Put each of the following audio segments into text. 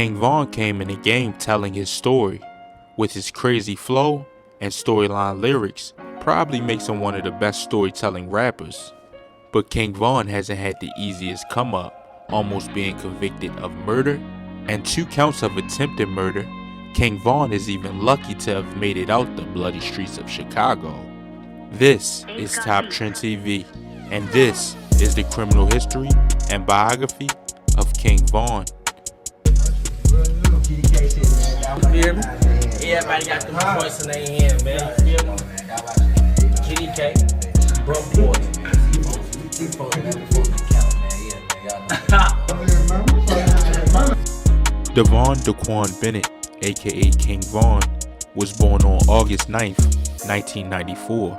King Von came in the game telling his story. With his crazy flow and storyline lyrics, probably makes him one of the best storytelling rappers. But King Von hasn't had the easiest come up, almost being convicted of murder and 2 counts of attempted murder. King Von is even lucky to have made it out the bloody streets of Chicago. This is TTRTV, and this is the criminal history and biography of King Von. You feel me? Everybody got the voice in their hand, man. You feel me? Kitty K, broke boys. Dayvon Daquan Bennett, aka King Von, was born on August 9th, 1994,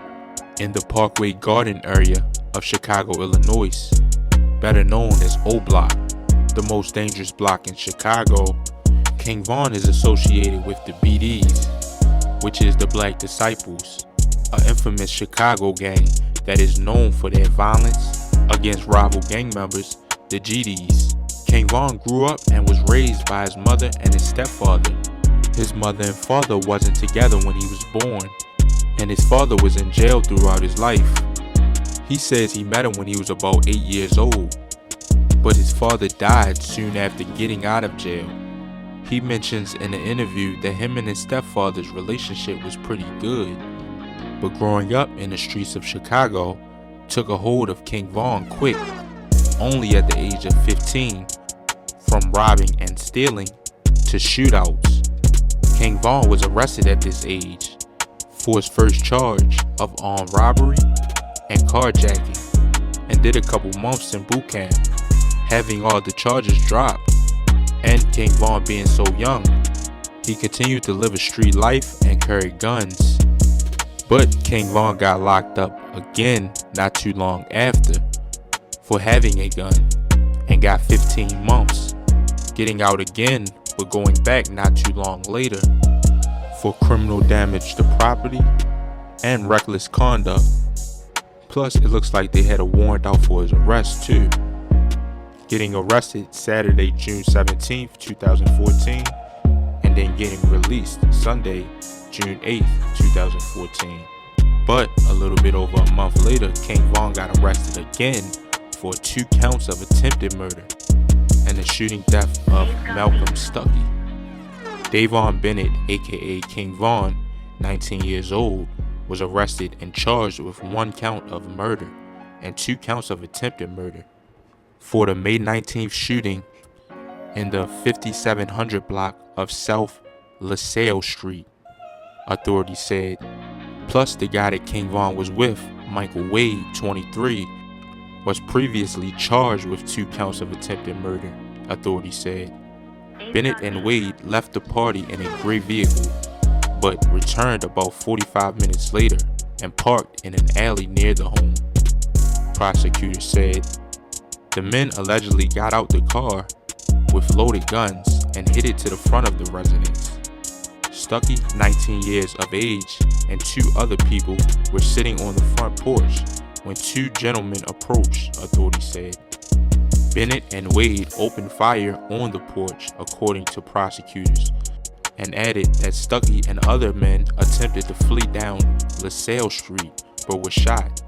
in the Parkway Garden area of Chicago, Illinois, better known as O Block, the most dangerous block in Chicago. King Von is associated with the BDs, which is the Black Disciples, an infamous Chicago gang that is known for their violence against rival gang members, the GDs. King Von grew up and was raised by his mother and his stepfather. His mother and father wasn't together when he was born, and his father was in jail throughout his life. He says he met him when he was about 8 years old, but his father died soon after getting out of jail. He mentions in an interview that him and his stepfather's relationship was pretty good, but growing up in the streets of Chicago took a hold of King Von quick, only at the age of 15, from robbing and stealing to shootouts. King Von was arrested at this age for his first charge of armed robbery and carjacking, and did a couple months in boot camp, having all the charges dropped. And King Von being so young, he continued to live a street life and carry guns. But King Von got locked up again not too long after for having a gun and got 15 months, getting out again but going back not too long later for criminal damage to property and reckless conduct. Plus, it looks like they had a warrant out for his arrest too, getting arrested Saturday, June 17th, 2014, and then getting released Sunday, June 8th, 2014. But a little bit over a month later, King Von got arrested again for 2 counts of attempted murder and the shooting death of Malcolm Stuckey. Dayvon Bennett, aka King Von, 19 years old, was arrested and charged with 1 count of murder and 2 counts of attempted murder for the May 19th shooting in the 5700 block of South LaSalle Street, authorities said. Plus, the guy that King Von was with, Michael Wade, 23, was previously charged with 2 counts of attempted murder, authorities said. Bennett and Wade left the party in a gray vehicle, but returned about 45 minutes later and parked in an alley near the home, prosecutors said. The men allegedly got out the car with loaded guns and headed to the front of the residence. Stuckey, 19 years of age, and 2 other people were sitting on the front porch when 2 gentlemen approached, authorities said. Bennett and Wade opened fire on the porch, according to prosecutors, and added that Stuckey and other men attempted to flee down LaSalle Street but were shot.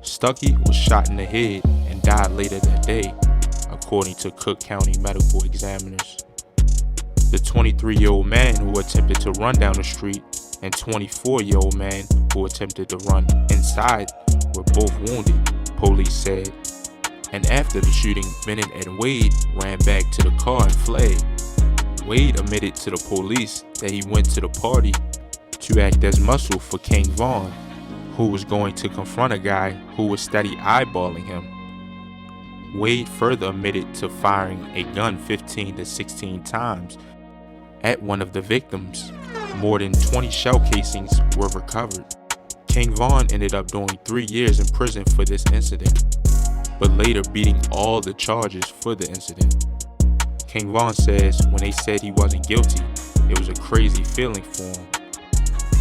Stuckey was shot in the head and died later that day, according to Cook County medical examiners. The 23-year-old man who attempted to run down the street and 24-year-old man who attempted to run inside were both wounded, police said. And after the shooting, Bennett and Wade ran back to the car and fled. Wade admitted to the police that he went to the party to act as muscle for King Von, who was going to confront a guy who was steady eyeballing him. Wade further admitted to firing a gun 15 to 16 times at one of the victims. More than 20 shell casings were recovered. King Von ended up doing 3 years in prison for this incident, but later beating all the charges for the incident. King Von says when they said he wasn't guilty, it was a crazy feeling for him.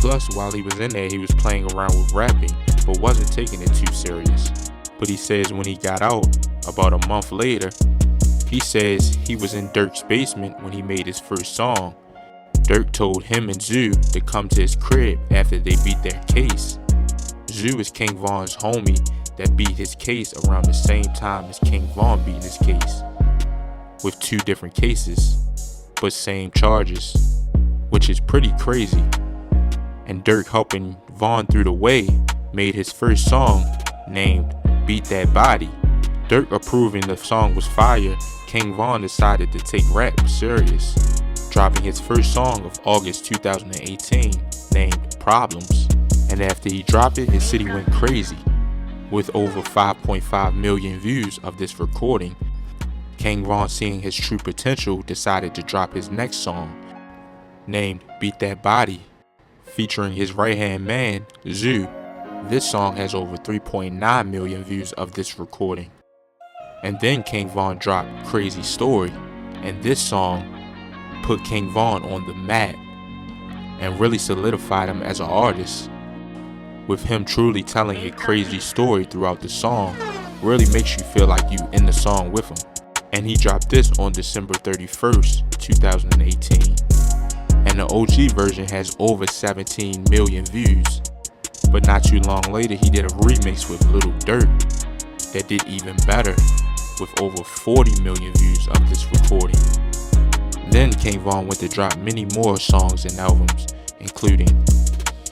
Plus, while he was in there, he was playing around with rapping, but wasn't taking it too serious. But he says when he got out, about a month later, He says he was in Durk's basement when he made his first song. Durk told him and Zoo to come to his crib after they beat their case. Zoo is King Von's homie that beat his case around the same time as King Von beating his case, with 2 different cases, but same charges, which is pretty crazy. And Durk, helping Von through the way, made his first song named Beat That Body. Durk approving the song was fire, King Von decided to take rap serious, dropping his first song of August 2018 named Problems. And after he dropped it, his city went crazy. With over 5.5 million views of this recording, King Von, seeing his true potential, decided to drop his next song named Beat That Body, featuring his right-hand man, Zoo. This song has over 3.9 million views of this recording. And then King Von dropped Crazy Story, and this song put King Von on the map and really solidified him as an artist, with him truly telling a crazy story throughout the song. Really makes you feel like you in the song with him. And he dropped this on December 31st, 2018. And the OG version has over 17 million views. But not too long later, he did a remix with Lil Durk that did even better, with over 40 million views of this recording. Then King Von went to drop many more songs and albums, including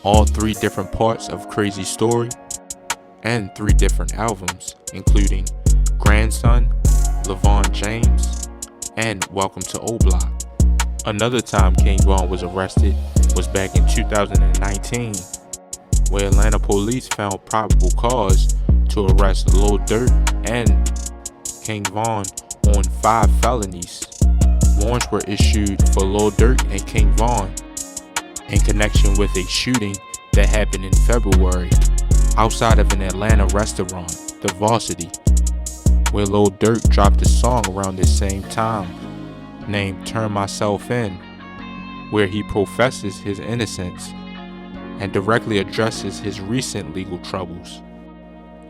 all 3 different parts of Crazy Story, and 3 different albums, including Grandson, LeVon James, and Welcome to O Block. Another time King Von was arrested was back in 2019, where Atlanta police found probable cause to arrest Lil Durk and King Von on 5 felonies. Warrants were issued for Lil Durk and King Von in connection with a shooting that happened in February outside of an Atlanta restaurant, The Varsity, where Lil Durk dropped a song around the same time named Turn Myself In, where he professes his innocence and directly addresses his recent legal troubles.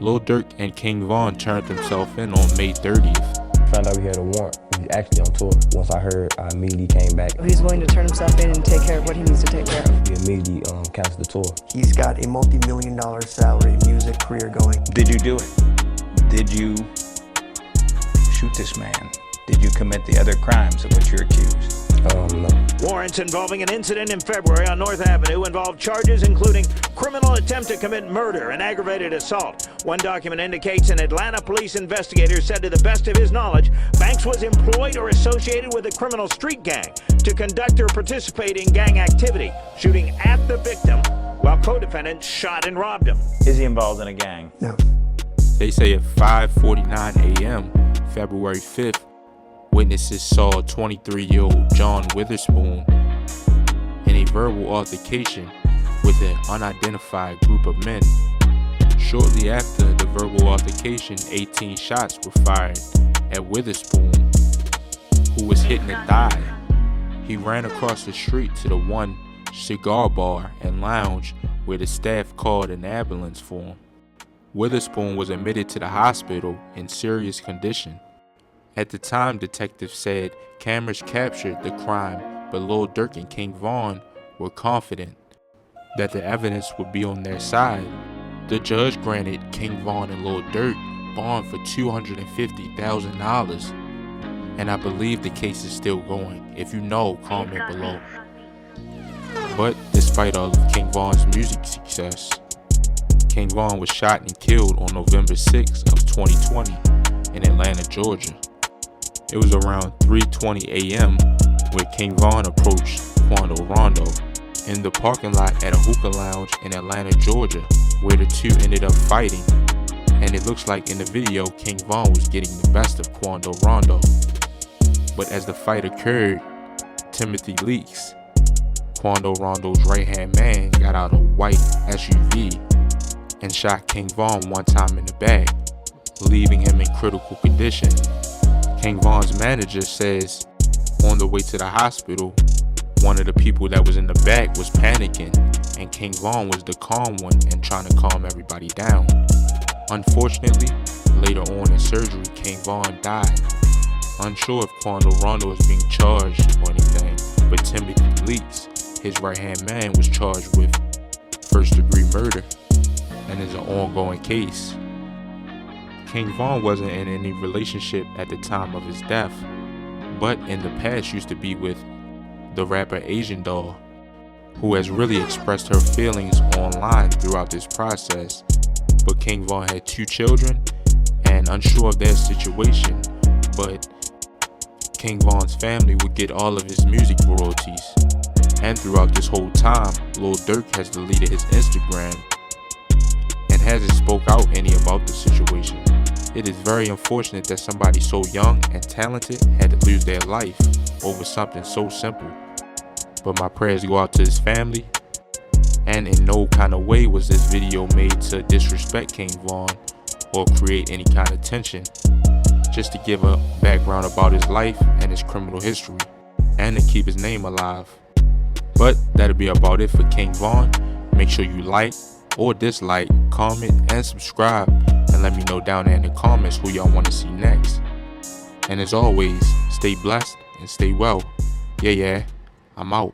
Lil Durk and King Von turned himself in on May 30th. Found out we had a warrant. He's actually on tour. Once I heard, I immediately came back. He's going to turn himself in and take care of what he needs to take care of. We immediately canceled the tour. He's got a multi-million-dollar salary music career going. Did you do it? Did you shoot this man? Did you commit the other crimes of which you're accused? No. Warrants involving an incident in February on North Avenue involved charges including criminal attempt to commit murder and aggravated assault. One document indicates an Atlanta police investigator said to the best of his knowledge, Banks was employed or associated with a criminal street gang to conduct or participate in gang activity, shooting at the victim while co-defendants shot and robbed him. Is he involved in a gang? No. They say at 5:49 a.m., February 5th, witnesses saw 23-year-old John Witherspoon in a verbal altercation with an unidentified group of men. Shortly after the verbal altercation, 18 shots were fired at Witherspoon, who was hit in the thigh. He ran across the street to the one cigar bar and lounge where the staff called an ambulance for him. Witherspoon was admitted to the hospital in serious condition. At the time, detectives said cameras captured the crime, but Lil Durk and King Von were confident that the evidence would be on their side. The judge granted King Von and Lil Durk bond for $250,000, and I believe the case is still going. If you know, comment below. But despite all of King Von's music success, King Von was shot and killed on November 6th of 2020 in Atlanta, Georgia. It was around 3:20 a.m. where King Von approached Quando Rondo in the parking lot at a hookah lounge in Atlanta, Georgia, where the two ended up fighting. And it looks like in the video, King Von was getting the best of Quando Rondo. But as the fight occurred, Timothy Leaks, Quando Rondo's right-hand man, got out a white SUV and shot King Von one time in the back, leaving him in critical condition. King Von's manager says on the way to the hospital, one of the people that was in the back was panicking, and King Von was the calm one and trying to calm everybody down. Unfortunately, later on in surgery, King Von died. Unsure if Quando Rondo is being charged or anything, but Timothy Leaks, his right-hand man, was charged with first-degree murder and is an ongoing case. King Von wasn't in any relationship at the time of his death, but in the past used to be with the rapper Asian Doll, who has really expressed her feelings online throughout this process. But King Von had 2 children and unsure of their situation, but King Von's family would get all of his music royalties. And throughout this whole time, Lil Durk has deleted his Instagram and hasn't spoke out any about the situation. It is very unfortunate that somebody so young and talented had to lose their life over something so simple. But my prayers go out to his family, and in no kind of way was this video made to disrespect King Von or create any kind of tension, just to give a background about his life and his criminal history, and to keep his name alive. But that'll be about it for King Von. Make sure you like or dislike, comment, and subscribe, and let me know down there in the comments who y'all want to see next. And as always, stay blessed and stay well. Yeah, I'm out.